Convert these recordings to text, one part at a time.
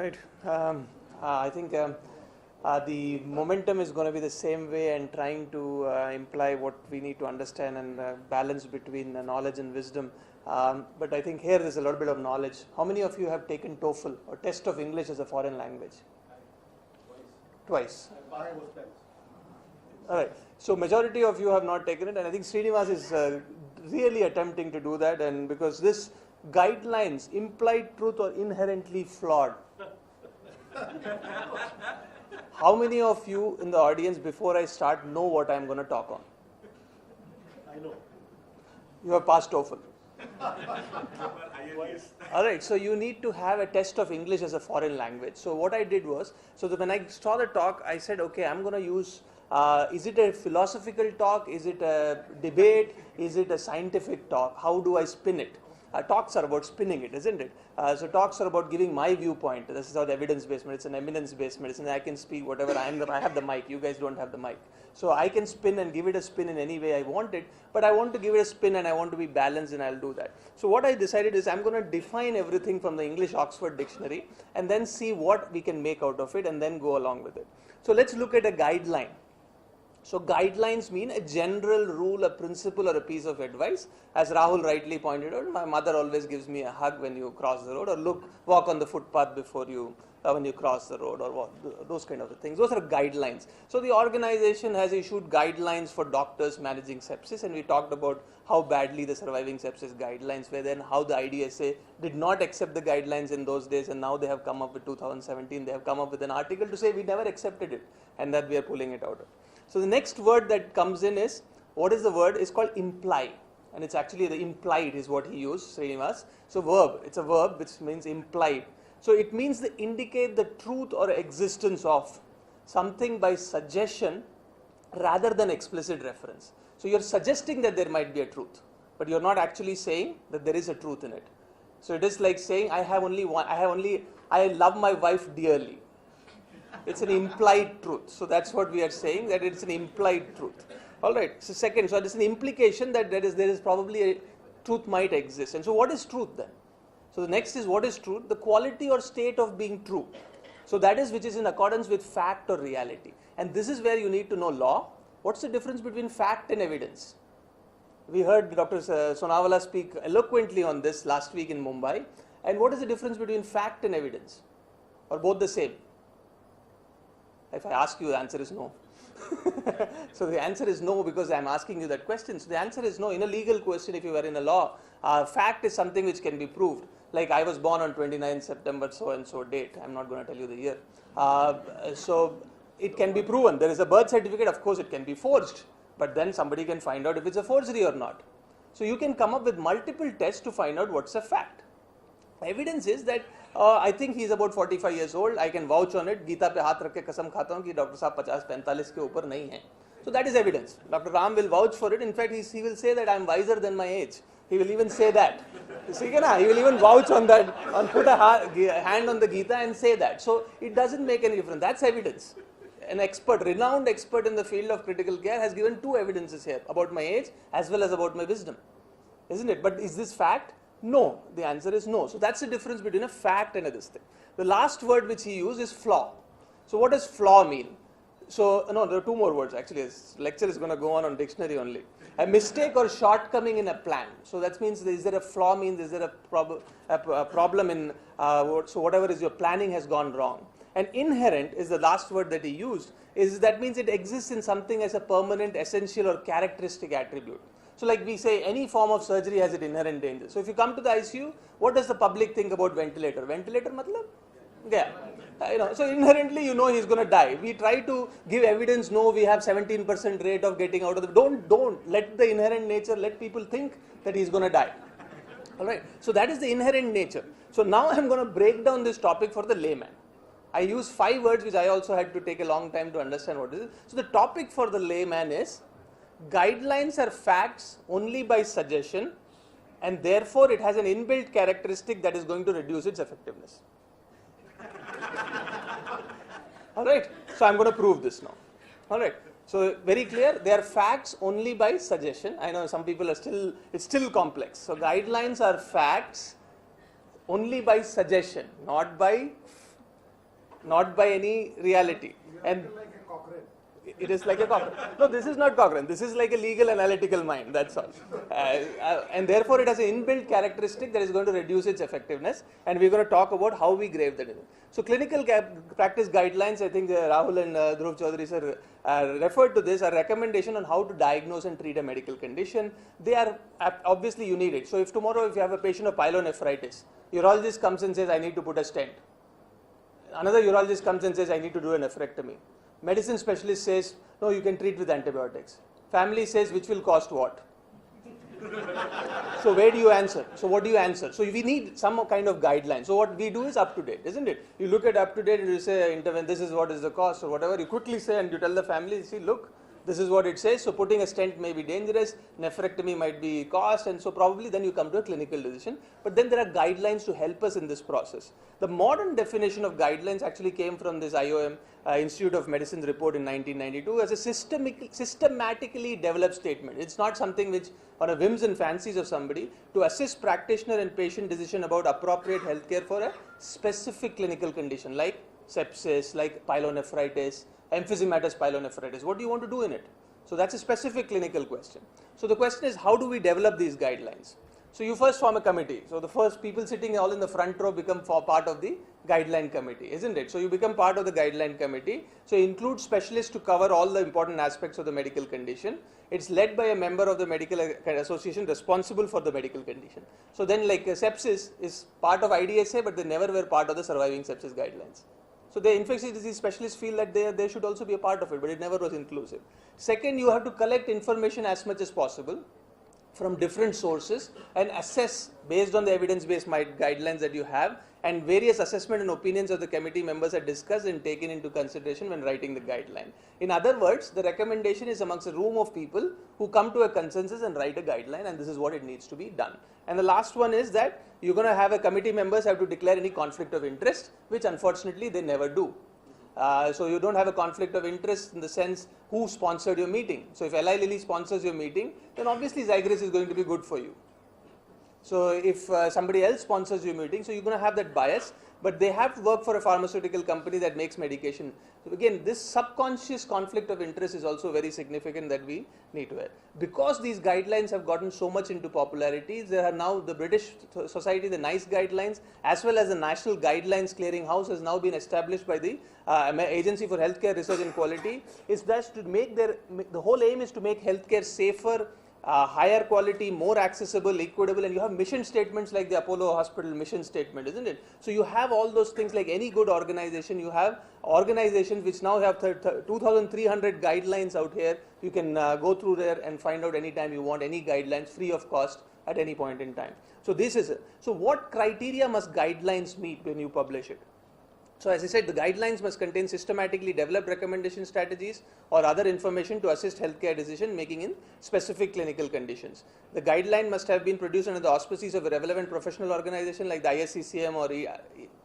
Right. I think the momentum is going to be the same way, and trying to imply what we need to understand and balance between knowledge and wisdom. But I think here there's a little bit of knowledge. How many of you have taken TOEFL or test of English as a foreign language? Twice. All right. So majority of you have not taken it, and I think Srinivas is really attempting to do that, and because this guidelines, implied truth or inherently flawed. How many of you in the audience, before I start, know what I'm going to talk on? I know. You have passed TOEFL. All right, so you need to have a test of English as a foreign language. So what I did was, so that when I saw the talk, I said, okay, I'm going to use, is it a philosophical talk? Is it a debate? Is it a scientific talk? How do I spin it? Talks are about spinning it, isn't it? So talks are about giving my viewpoint. This is how the evidence-based medicine, it's an evidence-based medicine. I can speak whatever I have the mic. You guys don't have the mic. So I can spin and give it a spin in any way I want it, but I want to give it a spin and I want to be balanced, and I'll do that. So what I decided is I'm going to define everything from the English Oxford Dictionary and then see what we can make out of it and then go along with it. So let's look at a guideline. So guidelines mean a general rule, a principle, or a piece of advice. As Rahul rightly pointed out, my mother always gives me a hug when you cross the road, or walk on the footpath before you, when you cross the road, or those kind of things. Those are guidelines. So the organization has issued guidelines for doctors managing sepsis, and we talked about how badly the surviving sepsis guidelines were then, how the IDSA did not accept the guidelines in those days, and now they have come up with 2017, they have come up with an article to say we never accepted it, and that we are pulling it out. So the next word that comes in is, what is the word? It's called imply, and it's actually the implied is what he used, Srinivas. So verb, it's a verb which means implied. So it means to indicate the truth or existence of something by suggestion rather than explicit reference. So you're suggesting that there might be a truth, but you're not actually saying that there is a truth in it. So it is like saying, I love my wife dearly. It's an implied truth. So that's what we are saying, that it's an implied truth. All right. So second, so there's an implication that there is probably a truth might exist. And so what is truth then? So the next is, what is truth? The quality or state of being true. So that is which is in accordance with fact or reality. And this is where you need to know law. What's the difference between fact and evidence? We heard Dr. Sonawala speak eloquently on this last week in Mumbai. And what is the difference between fact and evidence? Or both the same? If I ask you, the answer is no. So the answer is no, because I'm asking you that question. So the answer is no. In a legal question, if you were in a law, fact is something which can be proved. Like I was born on 29th September so-and-so date. I'm not going to tell you the year. So it can be proven. There is a birth certificate, of course it can be forged. But then somebody can find out if it's a forgery or not. So you can come up with multiple tests to find out what's a fact. Evidence is that I think he's about 45 years old. I can vouch on it. Gita pe haath rakh ke kasam khata hu ki Dr. Saab 50-45 ke upar nahi hai. So that is evidence. Dr. Ram will vouch for it. In fact, he will say that I'm wiser than my age. He will even say that. He will even vouch on that, put a hand on the Gita and say that. So it doesn't make any difference. That's evidence. An expert, renowned expert in the field of critical care, has given two evidences here about my age as well as about my wisdom. Isn't it? But is this fact? No. The answer is no. So that's the difference between a fact and this thing. The last word which he used is flaw. So what does flaw mean? So, no, there are two more words actually. This lecture is going to go on dictionary only. A mistake or shortcoming in a plan. So that means, is there a flaw, means is there a problem in, so whatever is your planning has gone wrong. And inherent is the last word that he used, that means it exists in something as a permanent, essential or characteristic attribute. So like we say, any form of surgery has an inherent danger. So if you come to the ICU, what does the public think about ventilator? Ventilator matlab? Yeah. So inherently you know he's going to die. We try to give evidence, no, we have 17% rate of getting out of the, don't let the inherent nature, let people think that he's going to die. All right. So that is the inherent nature. So now I'm going to break down this topic for the layman. I use 5 words which I also had to take a long time to understand what it is. So the topic for the layman is, guidelines are facts only by suggestion, and therefore it has an inbuilt characteristic that is going to reduce its effectiveness. Alright, so I'm going to prove this now. Alright, so very clear, they are facts only by suggestion. I know some people are it's still complex. So guidelines are facts only by suggestion, not by not by any reality. And like a Cochrane. it is like a Cochrane. No, this is not Cochrane. This is like a legal analytical mind. That's all. And therefore, it has an inbuilt characteristic that is going to reduce its effectiveness. And we're going to talk about how we grave that in. So, clinical practice guidelines, I think Rahul and Dhruv Chaudhary sir referred to this, are recommendation on how to diagnose and treat a medical condition. They are obviously you need it. So, if tomorrow if you have a patient of pyelonephritis, urologist comes and says, I need to put a stent. Another urologist comes and says, I need to do a nephrectomy. Medicine specialist says, no, you can treat with antibiotics. Family says, which will cost what? So where do you answer? So what do you answer? So we need some kind of guideline. So what we do is up to date, isn't it? You look at up to date and you say, intervene, this is what is the cost or whatever. You quickly say and you tell the family, see, look, this is what it says. So putting a stent may be dangerous, nephrectomy might be cost, and so probably then you come to a clinical decision. But then there are guidelines to help us in this process. The modern definition of guidelines actually came from this IOM, Institute of Medicine's report in 1992 as a systematically developed statement. It's not something which on a whims and fancies of somebody to assist practitioner and patient decision about appropriate healthcare for a specific clinical condition like sepsis, like pyelonephritis, emphysematous pyelonephritis. What do you want to do in it? So that's a specific clinical question. So the question is, how do we develop these guidelines? So you first form a committee. So the first people sitting all in the front row become part of the guideline committee, isn't it? So you become part of the guideline committee. So include specialists to cover all the important aspects of the medical condition. It's led by a member of the medical association responsible for the medical condition. So then like sepsis is part of IDSA, but they never were part of the surviving sepsis guidelines. So the infectious disease specialists feel that they should also be a part of it, but it never was inclusive. Second, you have to collect information as much as possible from different sources and assess based on the evidence-based guidelines that you have, and various assessment and opinions of the committee members are discussed and taken into consideration when writing the guideline. In other words, the recommendation is amongst a room of people who come to a consensus and write a guideline, and this is what it needs to be done. And the last one is that you're going to have a committee members have to declare any conflict of interest, which unfortunately they never do. So you don't have a conflict of interest in the sense who sponsored your meeting. So if Eli Lilly sponsors your meeting, then obviously Zygris is going to be good for you. So if somebody else sponsors your meeting, so you're going to have that bias, but they have to work for a pharmaceutical company that makes medication. So again, this subconscious conflict of interest is also very significant that we need to have. Because these guidelines have gotten so much into popularity, there are now the British Society, the NICE guidelines, as well as the National Guidelines Clearinghouse has now been established by the Agency for Healthcare Research and Quality. Is that to make the whole aim is to make healthcare safer, higher quality, more accessible, equitable, and you have mission statements like the Apollo Hospital mission statement, isn't it? So you have all those things like any good organization. You have organizations which now have 2,300 guidelines out here. You can go through there and find out anytime you want any guidelines free of cost at any point in time. So this is it. So what criteria must guidelines meet when you publish it? So as I said, the guidelines must contain systematically developed recommendation strategies or other information to assist healthcare decision making in specific clinical conditions. The guideline must have been produced under the auspices of a relevant professional organization like the ISCCM or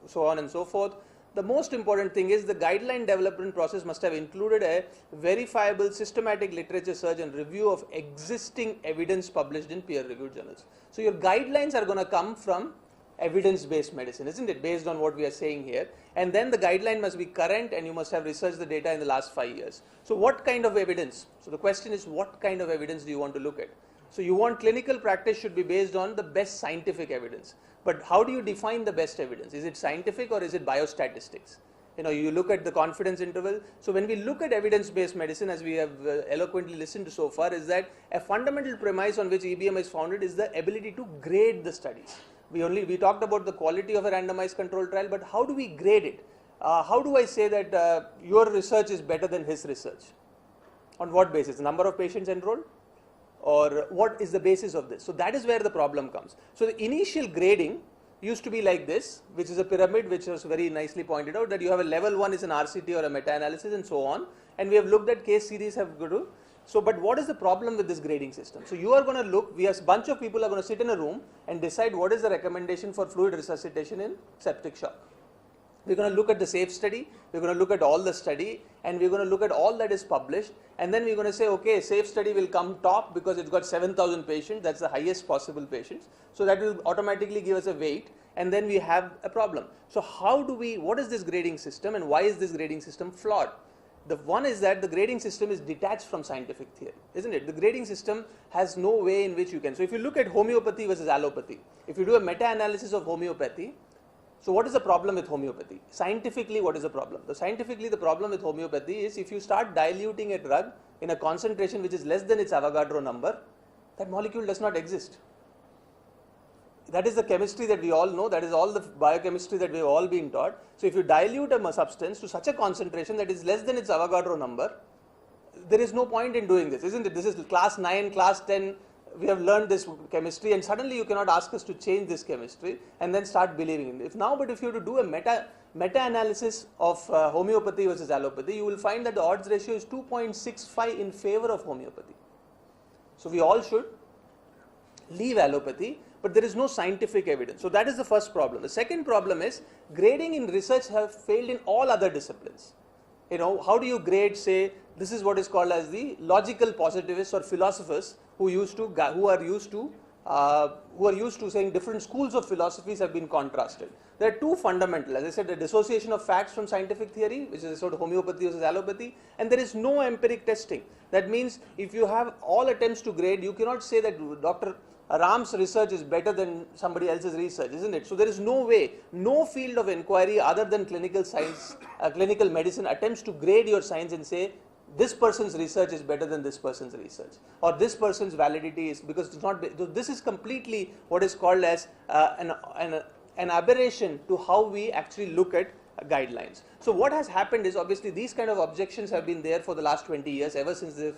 so on and so forth. The most important thing is the guideline development process must have included a verifiable systematic literature search and review of existing evidence published in peer-reviewed journals. So your guidelines are going to come from evidence-based medicine, isn't it, based on what we are saying here? And then the guideline must be current, and you must have researched the data in the last 5 years. So what kind of evidence? So the question is, what kind of evidence do you want to look at? So you want clinical practice should be based on the best scientific evidence. But how do you define the best evidence? Is it scientific or is it biostatistics? You know, you look at the confidence interval. So when we look at evidence-based medicine, as we have eloquently listened to so far, is that a fundamental premise on which EBM is founded is the ability to grade the studies. We talked about the quality of a randomized controlled trial, but how do we grade it? How do I say that your research is better than his research? On what basis? The number of patients enrolled? Or what is the basis of this? So that is where the problem comes. So the initial grading used to be like this, which is a pyramid, which was very nicely pointed out, that you have a level 1 is an RCT or a meta-analysis and so on. And we have looked at case series have go to. So, but what is the problem with this grading system? So you are going to look, a bunch of people are going to sit in a room and decide what is the recommendation for fluid resuscitation in septic shock. We're going to look at the SAFE study, we're going to look at all the study, and we're going to look at all that is published, and then we're going to say, okay, SAFE study will come top because it's got 7,000 patients, that's the highest possible patients, so that will automatically give us a weight, and then we have a problem. So what is this grading system, and why is this grading system flawed? The one is that the grading system is detached from scientific theory, isn't it? The grading system has no way in which you can. So if you look at homeopathy versus allopathy, if you do a meta-analysis of homeopathy, so what is the problem with homeopathy? Scientifically, what is the problem? Scientifically, the problem with homeopathy is if you start diluting a drug in a concentration which is less than its Avogadro number, that molecule does not exist. That is the chemistry that we all know, that is all the biochemistry that we have all been taught. So if you dilute a substance to such a concentration that is less than its Avogadro number, there is no point in doing this, isn't it? This is class 9, class 10, we have learned this chemistry, and suddenly you cannot ask us to change this chemistry and then start believing in it. If you have to do a meta-analysis of homeopathy versus allopathy, you will find that the odds ratio is 2.65 in favor of homeopathy. So we all should leave allopathy, but there is no scientific evidence. So that is the first problem. The second problem is grading in research have failed in all other disciplines. You know, how do you grade, say, this is what is called as the logical positivists or philosophers who are used to saying different schools of philosophies have been contrasted. There are two fundamental, as I said, the dissociation of facts from scientific theory, which is a sort of homeopathy versus allopathy, and there is no empiric testing. That means if you have all attempts to grade, you cannot say that Dr. Ram's research is better than somebody else's research, isn't it? So there is no way, no field of inquiry other than clinical science, clinical medicine attempts to grade your science and say this person's research is better than this person's research, or this person's validity is, because it's not. This is completely what is called as an aberration to how we actually look at guidelines. So what has happened is, obviously these kind of objections have been there for the last 20 years, ever since the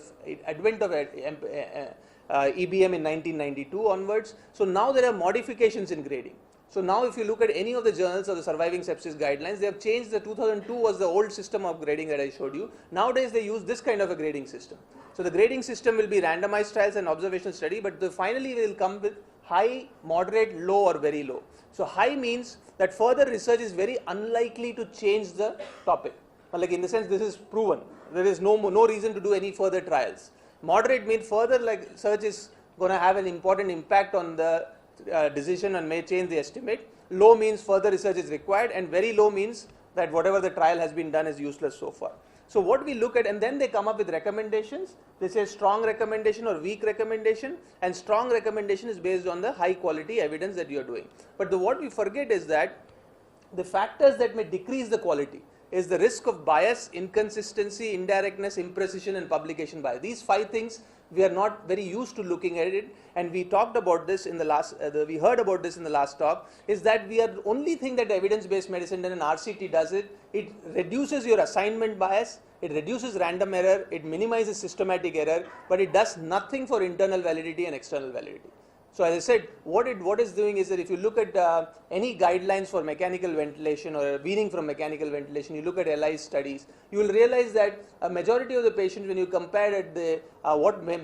advent of EBM in 1992 onwards. So now there are modifications in grading. So now if you look at any of the journals of the surviving sepsis guidelines, they have changed. The 2002 was the old system of grading that I showed you. Nowadays they use this kind of a grading system. So the grading system will be randomized trials and observational study, but finally we will come with high, moderate, low or very low. So high means that further research is very unlikely to change the topic. Like in the sense this is proven. There is no reason to do any further trials. Moderate means further search is going to have an important impact on the decision and may change the estimate. Low means further research is required, and very low means that whatever the trial has been done is useless so far. So what we look at, and then they come up with recommendations. They say strong recommendation or weak recommendation, and strong recommendation is based on the high quality evidence that you are doing. But what we forget is that the factors that may decrease the quality is the risk of bias, inconsistency, indirectness, imprecision and publication bias. These 5 things we are not very used to looking at it, and we talked about this in the last, we heard about this in the last talk, is that we are the only thing that evidence-based medicine and an RCT does it reduces your assignment bias, it reduces random error, it minimizes systematic error, but it does nothing for internal validity and external validity. So as I said, what is doing is that if you look at any guidelines for mechanical ventilation or weaning from mechanical ventilation, you look at LI studies, you will realize that a majority of the patients, when you compare at the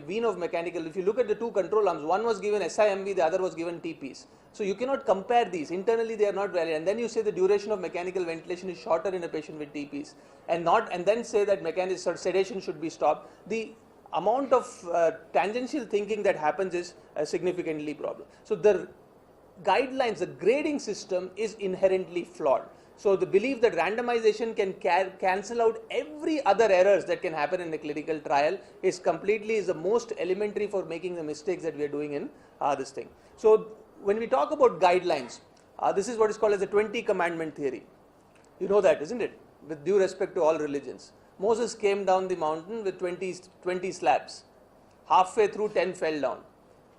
wean of mechanical, if you look at the 2 control arms, one was given SIMV, the other was given TPs. So you cannot compare these. Internally they are not valid, and then you say the duration of mechanical ventilation is shorter in a patient with TPs, and then say that sedation should be stopped. The amount of tangential thinking that happens is significantly problem. So the guidelines, the grading system is inherently flawed. So the belief that randomization can cancel out every other errors that can happen in a clinical trial is the most elementary for making the mistakes that we are doing in this thing. So when we talk about guidelines, this is what is called as the 20 commandment theory. You know that, isn't it? With due respect to all religions. Moses came down the mountain with 20 slabs. Halfway through 10 fell down.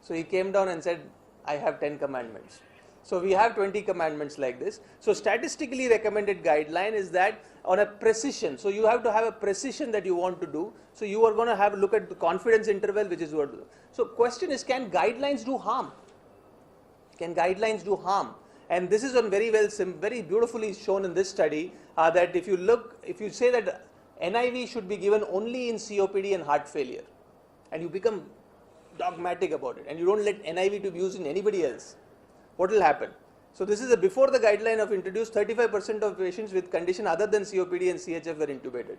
So he came down and said, I have 10 commandments. So we have 20 commandments like this. So statistically recommended guideline is that on a precision. So you have to have a precision that you want to do. So you are going to have a look at the confidence interval, which is what. So question is, can guidelines do harm? Can guidelines do harm? And this is on very beautifully shown in this study that if you say that NIV should be given only in COPD and heart failure, and you become dogmatic about it, and you don't let NIV to be used in anybody else, what will happen? So this is before the guideline of introduced, 35% of patients with condition other than COPD and CHF were intubated.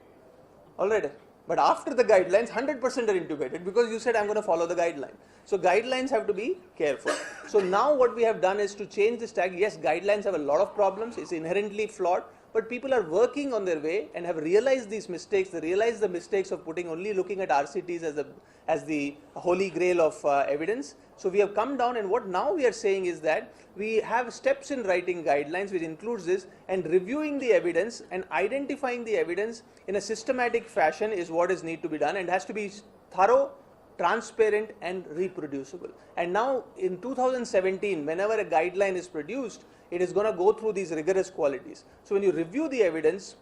Alright, but after the guidelines, 100% are intubated because you said I'm going to follow the guideline. So guidelines have to be careful. So now what we have done is to change this tag. Yes, guidelines have a lot of problems. It's inherently flawed. But people are working on their way and have realized these mistakes. They realize the mistakes of only looking at RCTs as the holy grail of evidence. So we have come down, and what now we are saying is that we have steps in writing guidelines which includes this, and reviewing the evidence and identifying the evidence in a systematic fashion is what is need to be done, and has to be thorough, transparent and reproducible. And now in 2017, whenever a guideline is produced, it is going to go through these rigorous qualities. So when you review the evidence,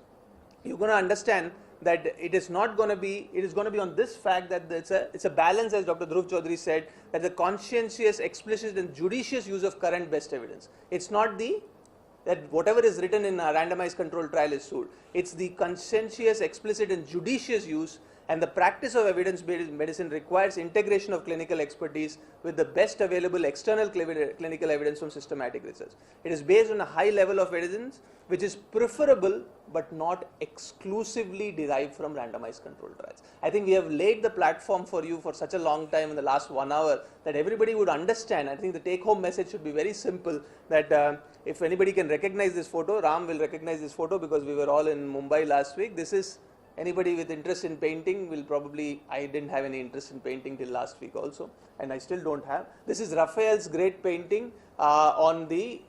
you're going to understand that it is not going to be, it is going to be on this fact that it's a balance, as Dr. Dhruv Chaudhary said, that the conscientious, explicit and judicious use of current best evidence. It's not that whatever is written in a randomized controlled trial is sued. It's the conscientious, explicit and judicious use, and the practice of evidence-based medicine requires integration of clinical expertise with the best available external clinical evidence from systematic research. It is based on a high level of evidence which is preferable but not exclusively derived from randomized controlled trials. I think we have laid the platform for you for such a long time in the last 1 hour that everybody would understand. I think the take-home message should be very simple, that if anybody can recognize this photo, Ram will recognize this photo because we were all in Mumbai last week. This is anybody with interest in painting will probably, I didn't have any interest in painting till last week also, and I still don't have. This is Raphael's great painting on the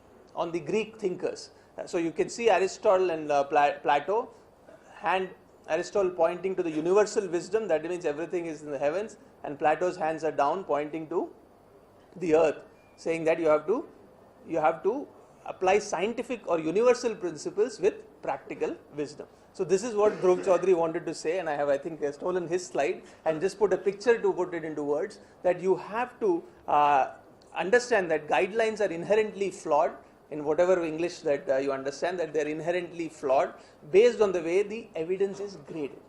Greek thinkers. So you can see Aristotle and Plato, Aristotle pointing to the universal wisdom, that means everything is in the heavens, and Plato's hands are down pointing to the earth, saying that you have to apply scientific or universal principles with practical wisdom. So this is what Dhruv Chaudhary wanted to say, and I think stolen his slide and just put a picture to put it into words, that you have to understand that guidelines are inherently flawed in whatever English that you understand, that they are inherently flawed based on the way the evidence is graded.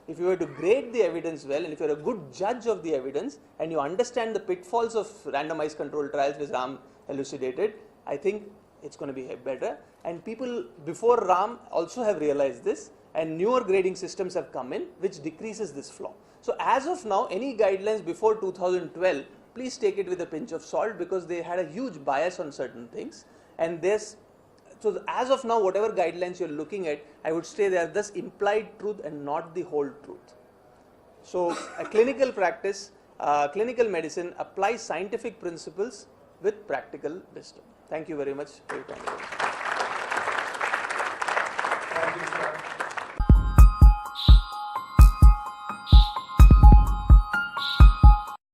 If you were to grade the evidence well, and if you are a good judge of the evidence and you understand the pitfalls of randomized controlled trials which Ram elucidated, I think it's going to be better. And people before Ram also have realized this, and newer grading systems have come in which decreases this flaw. So as of now, any guidelines before 2012, please take it with a pinch of salt, because they had a huge bias on certain things. And so as of now, whatever guidelines you're looking at, I would say they are thus implied truth and not the whole truth. So a clinical practice, clinical medicine applies scientific principles with practical wisdom. Thank you very much for your time.